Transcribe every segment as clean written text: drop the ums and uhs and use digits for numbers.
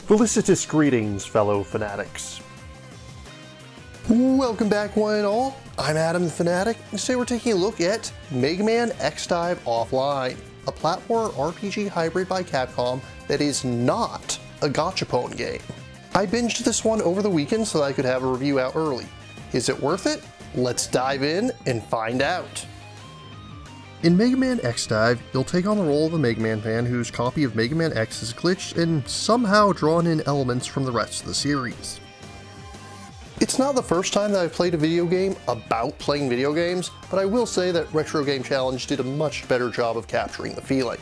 Felicitous greetings, fellow fanatics. Welcome back, one and all. I'm Adam the Fanatic, and today we're taking a look at Mega Man X-Dive Offline, a platform RPG hybrid by Capcom that is not a gachapon game. I binged this one over the weekend so that I could have a review out early. Is it worth it? Let's dive in and find out. In Mega Man X-Dive, you'll take on the role of a Mega Man fan whose copy of Mega Man X is glitched and somehow drawn in elements from the rest of the series. It's not the first time that I've played a video game about playing video games, but I will say that Retro Game Challenge did a much better job of capturing the feeling.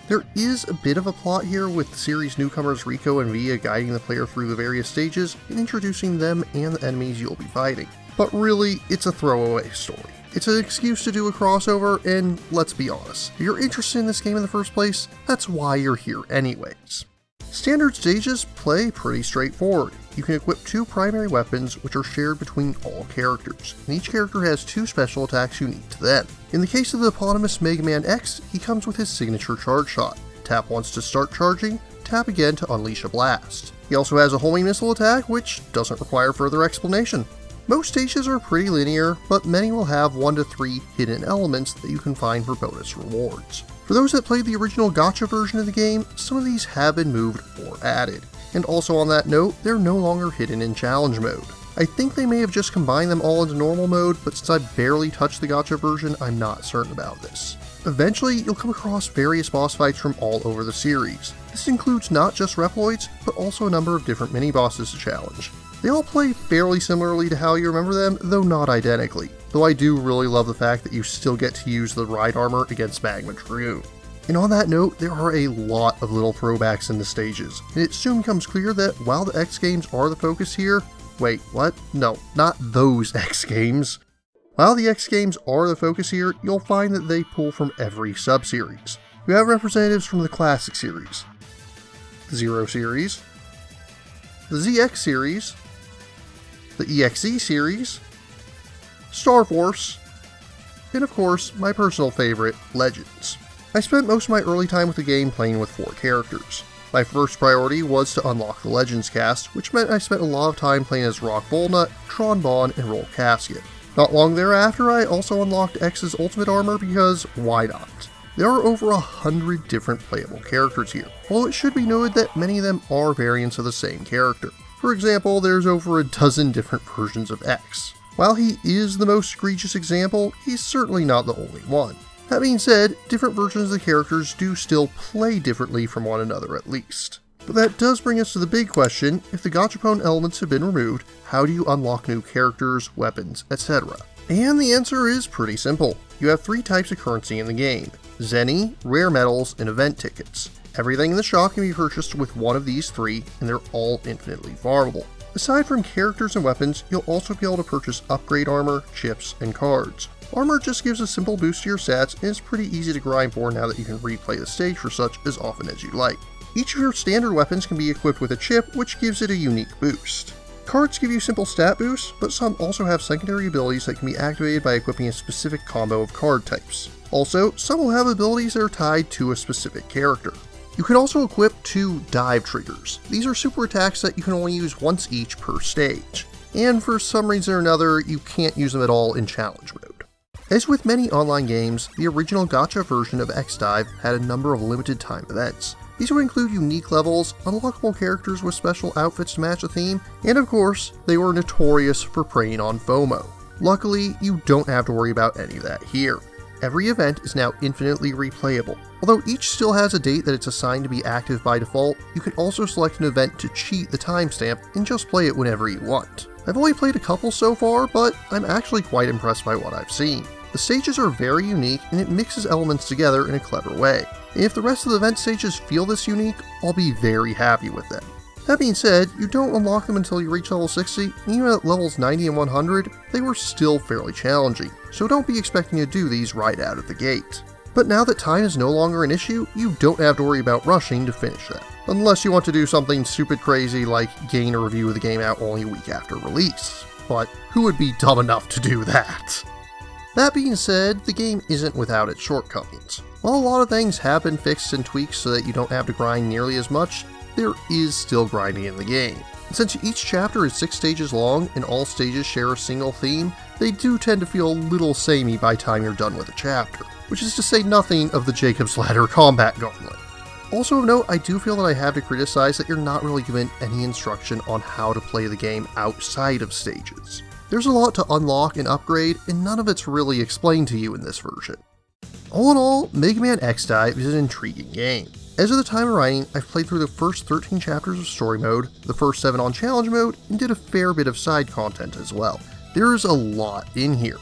There is a bit of a plot here, with the series newcomers Rico and Via guiding the player through the various stages and introducing them and the enemies you'll be fighting. But really, it's a throwaway story. It's an excuse to do a crossover, and let's be honest, if you're interested in this game in the first place, that's why you're here anyways. Standard stages play pretty straightforward. You can equip two primary weapons which are shared between all characters, and each character has two special attacks unique to them. In the case of the eponymous Mega Man X, he comes with his signature charge shot. Tap once to start charging, tap again to unleash a blast. He also has a homing missile attack, which doesn't require further explanation. Most stages are pretty linear, but many will have 1 to 3 hidden elements that you can find for bonus rewards. For those that played the original gacha version of the game, some of these have been moved or added. And also on that note, they're no longer hidden in challenge mode. I think they may have just combined them all into normal mode, but since I barely touched the gacha version, I'm not certain about this. Eventually, you'll come across various boss fights from all over the series. This includes not just Reploids, but also a number of different mini-bosses to challenge. They all play fairly similarly to how you remember them, though not identically, though I do really love the fact that you still get to use the ride armor against Magma Dragoon. And on that note, there are a lot of little throwbacks in the stages, and it soon becomes clear that while the X games are the focus here, wait, what? No, not those X games. While the X games are the focus here, you'll find that they pull from every sub-series. You have representatives from the Classic series, the Zero series, the ZX series, the EXE series, Star Force, and of course, my personal favorite, Legends. I spent most of my early time with the game playing with 4 characters. My first priority was to unlock the Legends cast, which meant I spent a lot of time playing as Rock Volnut, Tron Bonne, and Roll Casket. Not long thereafter, I also unlocked X's ultimate armor because why not? There are over 100 different playable characters here, although it should be noted that many of them are variants of the same character. For example, there's over a dozen different versions of X. While he is the most egregious example, he's certainly not the only one. That being said, different versions of the characters do still play differently from one another at least. But that does bring us to the big question: if the gachapon elements have been removed, how do you unlock new characters, weapons, etc.? And the answer is pretty simple. You have 3 types of currency in the game: Zenny, rare medals, and event tickets. Everything in the shop can be purchased with one of these 3, and they're all infinitely farmable. Aside from characters and weapons, you'll also be able to purchase upgrade armor, chips, and cards. Armor just gives a simple boost to your stats, and it's pretty easy to grind for now that you can replay the stage for such as often as you like. Each of your standard weapons can be equipped with a chip, which gives it a unique boost. Cards give you simple stat boosts, but some also have secondary abilities that can be activated by equipping a specific combo of card types. Also, some will have abilities that are tied to a specific character. You can also equip 2 dive triggers. These are super attacks that you can only use once each per stage, and for some reason or another, you can't use them at all in challenge mode. As with many online games, the original gacha version of X-Dive had a number of limited time events. These would include unique levels, unlockable characters with special outfits to match the theme, and of course, they were notorious for preying on FOMO. Luckily, you don't have to worry about any of that here. Every event is now infinitely replayable. Although each still has a date that it's assigned to be active by default, you can also select an event to cheat the timestamp and just play it whenever you want. I've only played a couple so far, but I'm actually quite impressed by what I've seen. The stages are very unique, and it mixes elements together in a clever way. And if the rest of the event stages feel this unique, I'll be very happy with them. That being said, you don't unlock them until you reach level 60, and even at levels 90 and 100, they were still fairly challenging, so don't be expecting to do these right out of the gate. But now that time is no longer an issue, you don't have to worry about rushing to finish them. Unless you want to do something stupid crazy like gain a review of the game out only a week after release. But who would be dumb enough to do that? That being said, the game isn't without its shortcomings. While a lot of things have been fixed and tweaked so that you don't have to grind nearly as much, there is still grinding in the game. And since each chapter is 6 stages long and all stages share a single theme, they do tend to feel a little samey by the time you're done with a chapter, which is to say nothing of the Jacob's Ladder combat gauntlet. Also of note, I do feel that I have to criticize that you're not really given any instruction on how to play the game outside of stages. There's a lot to unlock and upgrade, and none of it's really explained to you in this version. All in all, Mega Man X-Dive is an intriguing game. As of the time of writing, I've played through the first 13 chapters of story mode, the first 7 on challenge mode, and did a fair bit of side content as well. There's a lot in here.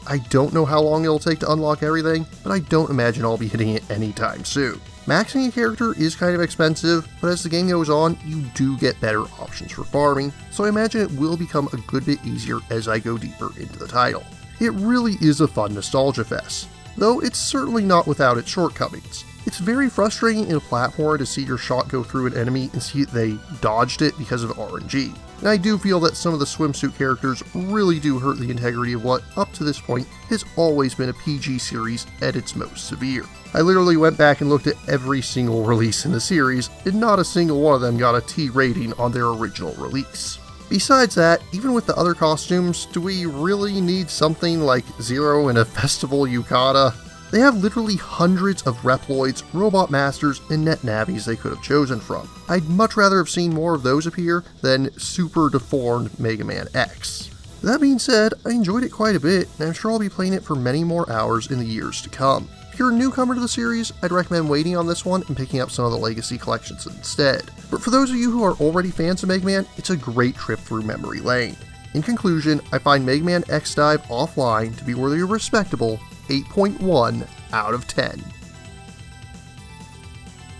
I don't know how long it'll take to unlock everything, but I don't imagine I'll be hitting it anytime soon. Maxing a character is kind of expensive, but as the game goes on, you do get better options for farming, so I imagine it will become a good bit easier as I go deeper into the title. It really is a fun nostalgia fest, though it's certainly not without its shortcomings. It's very frustrating in a platformer to see your shot go through an enemy and see they dodged it because of RNG. And I do feel that some of the swimsuit characters really do hurt the integrity of what, up to this point, has always been a PG series at its most severe. I literally went back and looked at every single release in the series, and not a single one of them got a T rating on their original release. Besides that, even with the other costumes, do we really need something like Zero in a festival yukata? They have literally hundreds of Reploids, Robot Masters, and Net Navis they could have chosen from. I'd much rather have seen more of those appear than super deformed Mega Man X. That being said, I enjoyed it quite a bit, and I'm sure I'll be playing it for many more hours in the years to come. If you're a newcomer to the series, I'd recommend waiting on this one and picking up some of the Legacy collections instead. But for those of you who are already fans of Mega Man, it's a great trip through memory lane. In conclusion, I find Mega Man X-Dive Offline to be worthy of a respectable 8.1 out of 10.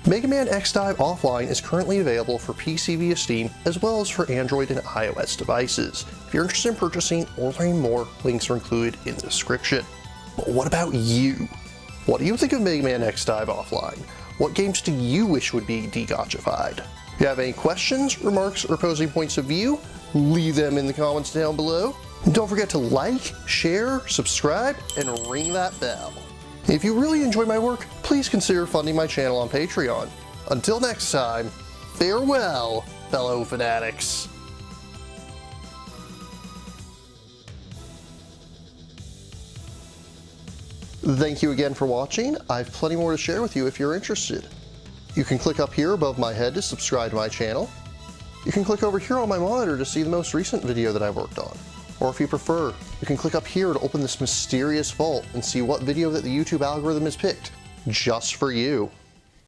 Mega Man X-Dive Offline is currently available for PC via Steam, as well as for Android and iOS devices. If you're interested in purchasing or learning more, links are included in the description. But what about you? What do you think of Mega Man X-Dive Offline? What games do you wish would be de-gachafied? If you have any questions, remarks, or opposing points of view, leave them in the comments down below. And don't forget to like, share, subscribe, and ring that bell. If you really enjoy my work, please consider funding my channel on Patreon. Until next time, farewell, fellow fanatics. Thank you again for watching. I have plenty more to share with you if you're interested. You can click up here above my head to subscribe to my channel. You can click over here on my monitor to see the most recent video that I've worked on. Or if you prefer, you can click up here to open this mysterious vault and see what video that the YouTube algorithm has picked just for you.